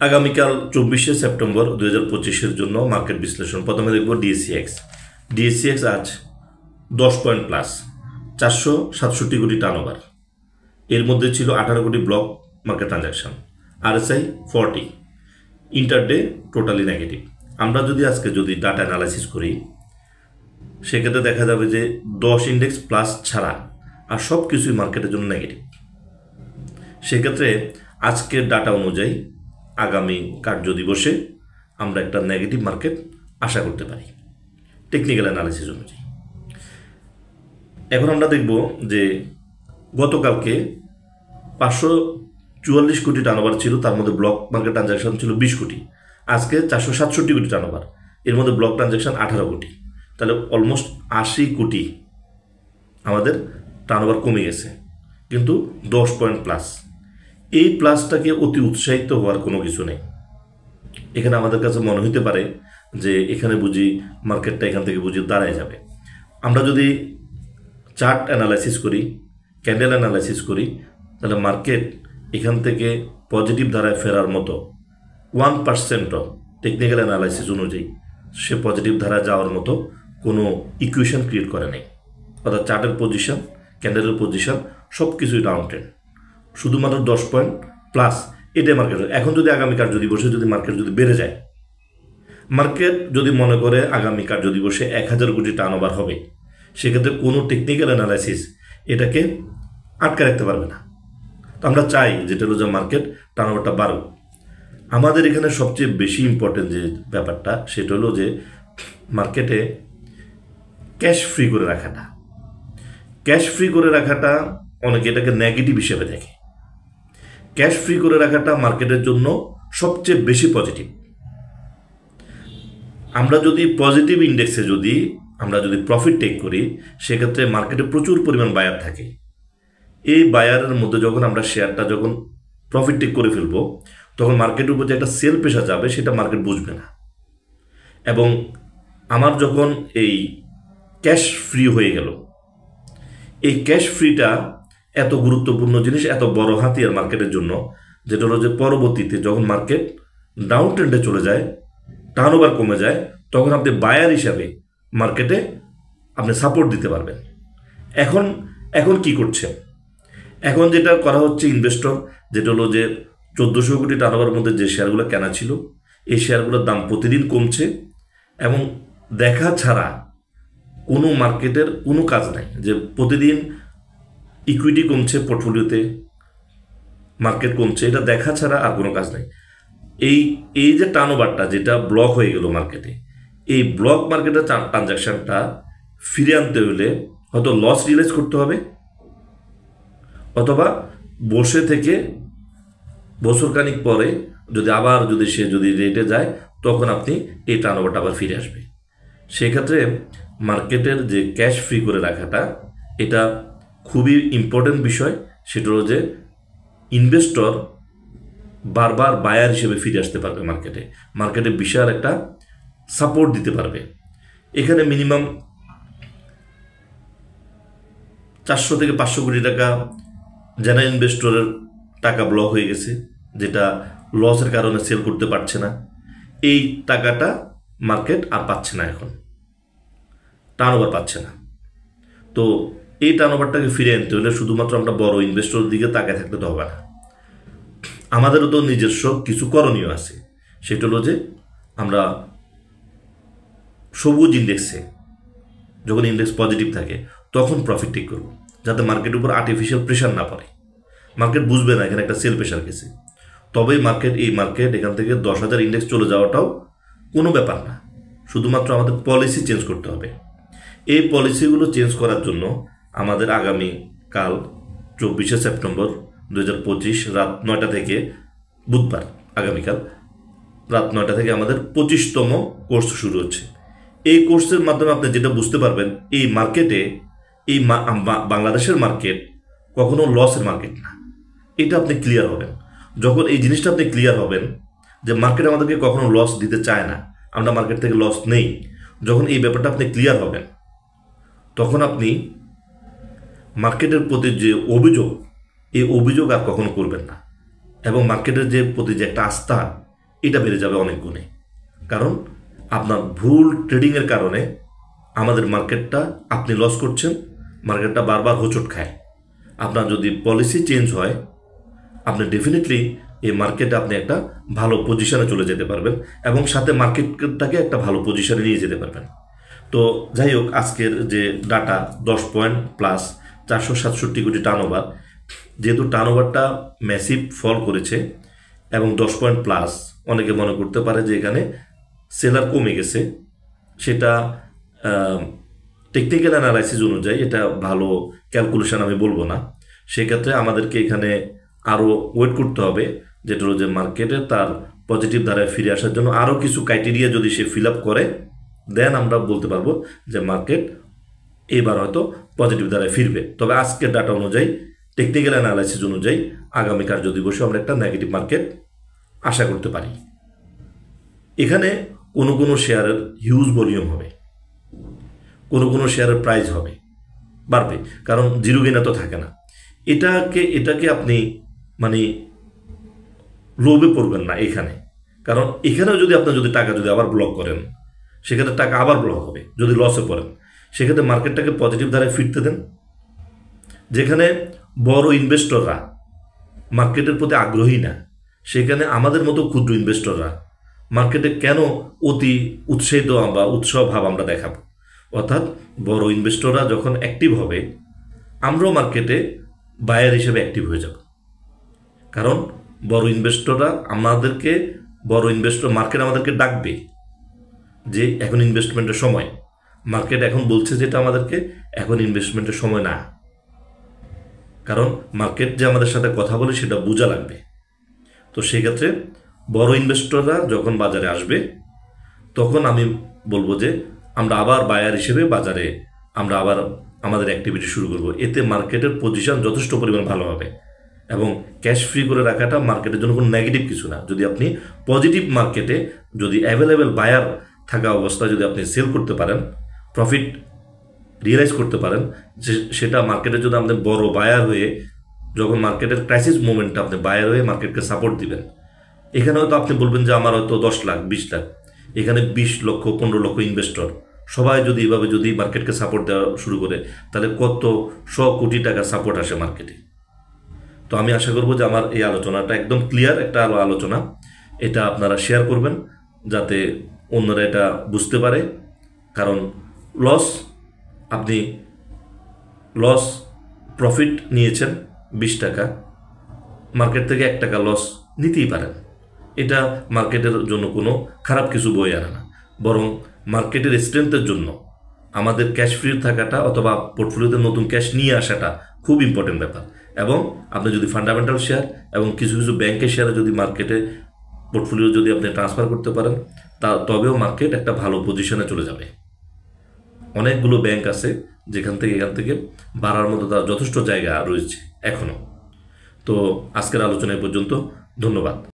আগামীকাল 24শে সেপ্টেম্বর 2025-এর জন্য মার্কেট বিশ্লেষণ। প্রথমে দেখব ডিএসসিএক্স। ডিএসসিএক্স আজ 10 পয়েন্ট প্লাস, 467 কোটি টার্নওভার। এর মধ্যে ছিল 18 কোটি block market transaction. RSI 40, intraday totally negative. আমরা আজকে ডাটা অ্যানালাইসিস করি, সেক্ষেত্রে দেখা যাবে যে 10 ইন্ডেক্স প্লাস ছাড়া আর সব কিছুই মার্কেটের জন্য নেগেটিভ। সেক্ষেত্রে আজকের ডাটা অনুযায়ী আগামী কার্যদিবসে আমরা একটা নেগেটিভ মার্কেট আশা করতে পারি টেকনিক্যাল অ্যানালিসিস অনুযায়ী। এখন আমরা দেখব যে গতকালকে 544 কোটি টার্নওভার ছিল, তার মধ্যে ব্লক মার্কেট ট্রানজাকশন ছিল 20 কোটি। আজকে 467 কোটি টার্নওভার, এর মধ্যে ব্লক ট্রানজাকশন 18 কোটি। তাহলে অলমোস্ট 80 কোটি আমাদের টার্নওভার কমে গেছে, কিন্তু 10 পয়েন্ট প্লাস। এই প্লাসটাকে অতি উৎসাহিত হওয়ার কোনো কিছু নেই। এখানে আমাদের কাছে মনে হতে পারে যে এখানে বুঝি মার্কেটটা এখান থেকে বুঝি দাঁড়ায় যাবে। আমরা যদি চার্ট অ্যানালাইসিস করি, ক্যান্ডেল অ্যানালাইসিস করি, তাহলে মার্কেট এখান থেকে পজিটিভ ধারায় ফেরার মতো 1% টেকনিক্যাল অ্যানালাইসিস অনুযায়ী সে পজিটিভ ধারায় যাওয়ার মতো কোনো ইকুয়েশন ক্রিয়েট করে নেই। অর্থাৎ চার্টের পজিশন, ক্যান্ডেলের পজিশন সব কিছুই ডাউন ট্রেন্ড, শুধুমাত্র 10 পয়েন্ট প্লাস এটাই মার্কেট। এখন যদি আগামী কার্যদিবসে মার্কেট বেড়ে যায়, মার্কেট যদি মনে করে আগামী কার্যদিবসে 1000 কোটি টার্নওভার হবে, সেক্ষেত্রে কোনো টেকনিক্যাল অ্যানালাইসিস এটাকে আটকে রাখতে পারবে না। তো আমরা চাই যেটা হলো যে মার্কেট টার্নওভারটা বাড়ুক। আমাদের এখানে সবচেয়ে বেশি ইম্পর্টেন্ট যে ব্যাপারটা, সেটা হলো যে মার্কেটে ক্যাশ ফ্রি করে রাখাটা। ক্যাশ ফ্রি করে রাখাটা অনেকে এটাকে নেগেটিভ হিসেবে দেখে। ক্যাশ ফ্রি করে রাখাটা মার্কেটের জন্য সবচেয়ে বেশি পজিটিভ। আমরা যদি পজিটিভ ইন্ডেক্সে আমরা যদি প্রফিট টেক করি, সেক্ষেত্রে মার্কেটে প্রচুর পরিমাণ বায়ার থাকে। এই বায়ারের মধ্যে যখন আমরা শেয়ারটা প্রফিট টেক করে ফেলবো, তখন মার্কেটের উপর যে একটা সেল প্রেশার যাবে সেটা মার্কেট বুঝবে না। এবং আমার যখন এই ক্যাশ ফ্রি হয়ে গেল, এই ক্যাশ ফ্রিটা এত গুরুত্বপূর্ণ জিনিস, এত বড় হাতিয়ার মার্কেটের জন্য, যেটা হলো যে পরবর্তীতে যখন মার্কেট ডাউন ট্রেন্ডে চলে যায়, টার্নওভার কমে যায়, তখন আপনি বায়ার হিসাবে মার্কেটে আপনি সাপোর্ট দিতে পারবেন। এখন কি করছে? এখন যেটা করা হচ্ছে, ইনভেস্টর যেটা হলো যে 1400 কোটি টার্নওভারের মধ্যে যে শেয়ারগুলো কেনা ছিল, এই শেয়ারগুলোর দাম প্রতিদিন কমছে এবং দেখা ছাড়া কোনো মার্কেটের কোনো কাজ নাই। যে প্রতিদিন ইকুইটি কমছে, পোর্টফোলিওতে মার্কেট কমছে, এটা দেখা ছাড়া আর কোনো কাজ নাই। এই যে টার্নওভারটা যেটা ব্লক হয়ে গেল মার্কেটে, এই ব্লক মার্কেটের ট্রানজাকশনটা ফিরে আনতে হলে হয়তো লস রিয়েলাইজ করতে হবে, অথবা বসে থেকে বছরখানিক পরে সে রেটে যায়, তখন আপনি এই টার্নওভারটা আবার ফিরে আসবে। সেক্ষেত্রে মার্কেটের যে ক্যাশ ফ্রি করে রাখাটা, এটা খুবই ইম্পর্টেন্ট বিষয়। সেটা হলো যে ইনভেস্টর বারবার বায়ার হিসেবে ফিরে আসতে পারবে মার্কেটে বিশাল একটা সাপোর্ট দিতে পারবে। এখানে মিনিমাম 400 থেকে 500 কোটি টাকা জেনারেল ইনভেস্টরের টাকা ব্লক হয়ে গেছে, যেটা লসের কারণে সেল করতে পারছে না। এই টাকাটা মার্কেট আর পাচ্ছে না, এখন টার্নওভার পাচ্ছে না। তো এই টার্নওভারটাকে ফিরে আনতে হলে শুধুমাত্র আমরা বড় ইনভেস্টরের দিকে তাকায় থাকতে তো হবে না। আমাদেরও তো নিজস্ব কিছু করণীয় আছে। সেটা হলো যে আমরা সবুজ ইন্ডেক্সে, যখন ইন্ডেক্স পজিটিভ থাকে, তখন প্রফিট টেক করব, যাতে মার্কেটের উপর আর্টিফিশিয়াল প্রেশার না পড়ে। মার্কেট বুঝবে না এখানে একটা সেল প্রেশার গেছে, তবেই মার্কেট এখান থেকে 10,000 ইন্ডেক্স চলে যাওয়াটাও কোনো ব্যাপার না। শুধুমাত্র আমাদের পলিসি চেঞ্জ করতে হবে। এই পলিসিগুলো চেঞ্জ করার জন্য আমাদের আগামীকাল 24শে সেপ্টেম্বর 2025 রাত 9টা থেকে, বুধবার আগামীকাল রাত 9টা থেকে আমাদের 25তম কোর্স শুরু হচ্ছে। এই কোর্সের মাধ্যমে আপনি যেটা বুঝতে পারবেন, এই মার্কেটে বাংলাদেশের মার্কেট কখনো লসের মার্কেট না। এটা আপনি ক্লিয়ার হবেন। যখন এই জিনিসটা আপনি ক্লিয়ার হবেন যে মার্কেট আমাদেরকে কখনো লস দিতে চায় না, আমরা মার্কেট থেকে লস নেই, যখন এই ব্যাপারটা আপনি ক্লিয়ার হবেন, তখন আপনি মার্কেটের প্রতি যে অভিযোগ, এই অভিযোগ আর কখনো করবেন না। এবং মার্কেটের প্রতি যে একটা আস্থা, এটা বেড়ে যাবে অনেক গুণে। কারণ আপনার ভুল ট্রেডিংয়ের কারণে আমাদের মার্কেটটা আপনি লস করছেন, মার্কেটটা বারবার হোঁচট খায়। আপনার যদি পলিসি চেঞ্জ হয়, আপনি ডেফিনেটলি এই মার্কেটে আপনি একটা ভালো পজিশনে চলে যেতে পারবেন এবং সাথে মার্কেটটাকে একটা ভালো পজিশনে নিয়ে যেতে পারবেন। তো যাই হোক, আজকের যে ডাটা 10 পয়েন্ট প্লাস 467 কোটি টার্নওভার, যেহেতু টার্নওভারটা ম্যাসিভ ফল করেছে এবং 10 পয়েন্ট প্লাস, অনেকে মনে করতে পারে যে এখানে সেলার কমে গেছে। সেটা টেকনিক্যাল অ্যানালাইসিস অনুযায়ী এটা ভালো ক্যালকুলেশন আমি বলবো না। সেক্ষেত্রে আমাদেরকে এখানে আরও ওয়েট করতে হবে, যেটা হলো যে মার্কেটে তার পজিটিভ ধারায় ফিরে আসার জন্য আরও কিছু ক্রাইটেরিয়া যদি সে ফিল আপ করে, দেন আমরা বলতে পারবো যে মার্কেট এবার হয়তো পজিটিভ ধারায় ফিরবে। তবে আজকের ডাটা অনুযায়ী, টেকনিক্যাল অ্যানালাইসিস অনুযায়ী আগামী কার্যদিবসে আমরা একটা নেগেটিভ মার্কেট আশা করতে পারি। এখানে কোনো কোনো শেয়ারের হিউজ ভলিউম হবে, কোনো কোনো শেয়ারের প্রাইস হবে বাড়বে, কারণ জিরো গেইনে তো থাকে না। এটাকে আপনি মানে লোভে পড়বেন না এখানে, কারণ এখানেও যদি আপনার টাকা যদি আবার ব্লক করেন, সেক্ষেত্রে টাকা আবার ব্লক হবে। যদি লসে পড়েন, সেক্ষেত্রে মার্কেটটাকে পজিটিভ ধারায় ফিরতে দেন। যেখানে বড় ইনভেস্টররা মার্কেটের প্রতি আগ্রহী না, সেখানে আমাদের মতো ক্ষুদ্র ইনভেস্টররা মার্কেটে কেন অতি উৎসাহিত বা উৎসাহ ভাব আমরা দেখাবো? অর্থাৎ বড় ইনভেস্টররা যখন অ্যাক্টিভ হবে, আমরাও মার্কেটে বায়ার হিসেবে অ্যাক্টিভ হয়ে যাব। কারণ বড় ইনভেস্টররা মার্কেট আমাদেরকে ডাকবে যে এখন ইনভেস্টমেন্টের সময়। মার্কেট এখন বলছে যেটা আমাদেরকে এখন ইনভেস্টমেন্টের সময় না, কারণ মার্কেট যে আমাদের সাথে কথা বলে সেটা বোঝা লাগবে। তো সেক্ষেত্রে বড় ইনভেস্টররা যখন বাজারে আসবে, তখন আমি বলবো যে আমরা আবার বায়ার হিসেবে বাজারে আমরা আবার আমাদের অ্যাক্টিভিটি শুরু করব। এতে মার্কেটের পজিশন যথেষ্ট পরিমাণ ভালো হবে এবং ক্যাশ ফ্রি করে রাখাটা মার্কেটের জন্য কোনো নেগেটিভ কিছু না। যদি আপনি পজিটিভ মার্কেটে যদি অ্যাভেলেবেল বায়ার থাকা অবস্থায় যদি আপনি সেল করতে পারেন, প্রফিট রিয়েলাইজ করতে পারেন, যে সেটা মার্কেটে যদি আপনি বড় বায়ার হয়ে, যখন মার্কেটের ক্রাইসিস মোমেন্টে আপনি বায়ার হয়ে মার্কেটকে সাপোর্ট দিবেন। এখানে হয়তো আপনি বলবেন যে আমার হয়তো 10 লাখ 20 লাখ, এখানে 20 লক্ষ 15 লক্ষ ইনভেস্টর সবাই যদি এভাবে যদি মার্কেটকে সাপোর্ট দেওয়া শুরু করে, তাহলে কত 100 কোটি টাকা সাপোর্ট আসে মার্কেটে। তো আমি আশা করব যে আমার এই আলোচনাটা একদম ক্লিয়ার একটা আলোচনা, এটা আপনারা শেয়ার করবেন যাতে অন্যরা এটা বুঝতে পারে। কারণ আপনি প্রফিট নিয়েছেন 20 টাকা, মার্কেট থেকে 1 টাকা লস নিতেই পারেন। এটা মার্কেটের জন্য কোনো খারাপ কিছু বয়ে আনে না, বরং মার্কেটের স্ট্রেংথের জন্য আমাদের ক্যাশ ফ্রি থাকাটা অথবা পোর্টফোলিওতে নতুন ক্যাশ নিয়ে আসাটা খুব ইম্পর্টেন্ট ব্যাপার। এবং আপনি যদি ফান্ডামেন্টাল শেয়ার এবং কিছু কিছু ব্যাংকের শেয়ারে যদি মার্কেটে পোর্টফোলিও যদি আপনি ট্রান্সফার করতে পারেন, তবেও মার্কেট একটা ভালো পজিশনে চলে যাবে। অনেকগুলো ব্যাংক আছে যেখান থেকে এখান থেকে বাড়ার মতো তার যথেষ্ট জায়গা রয়েছে এখনও। তো আজকের আলোচনা পর্যন্ত, ধন্যবাদ।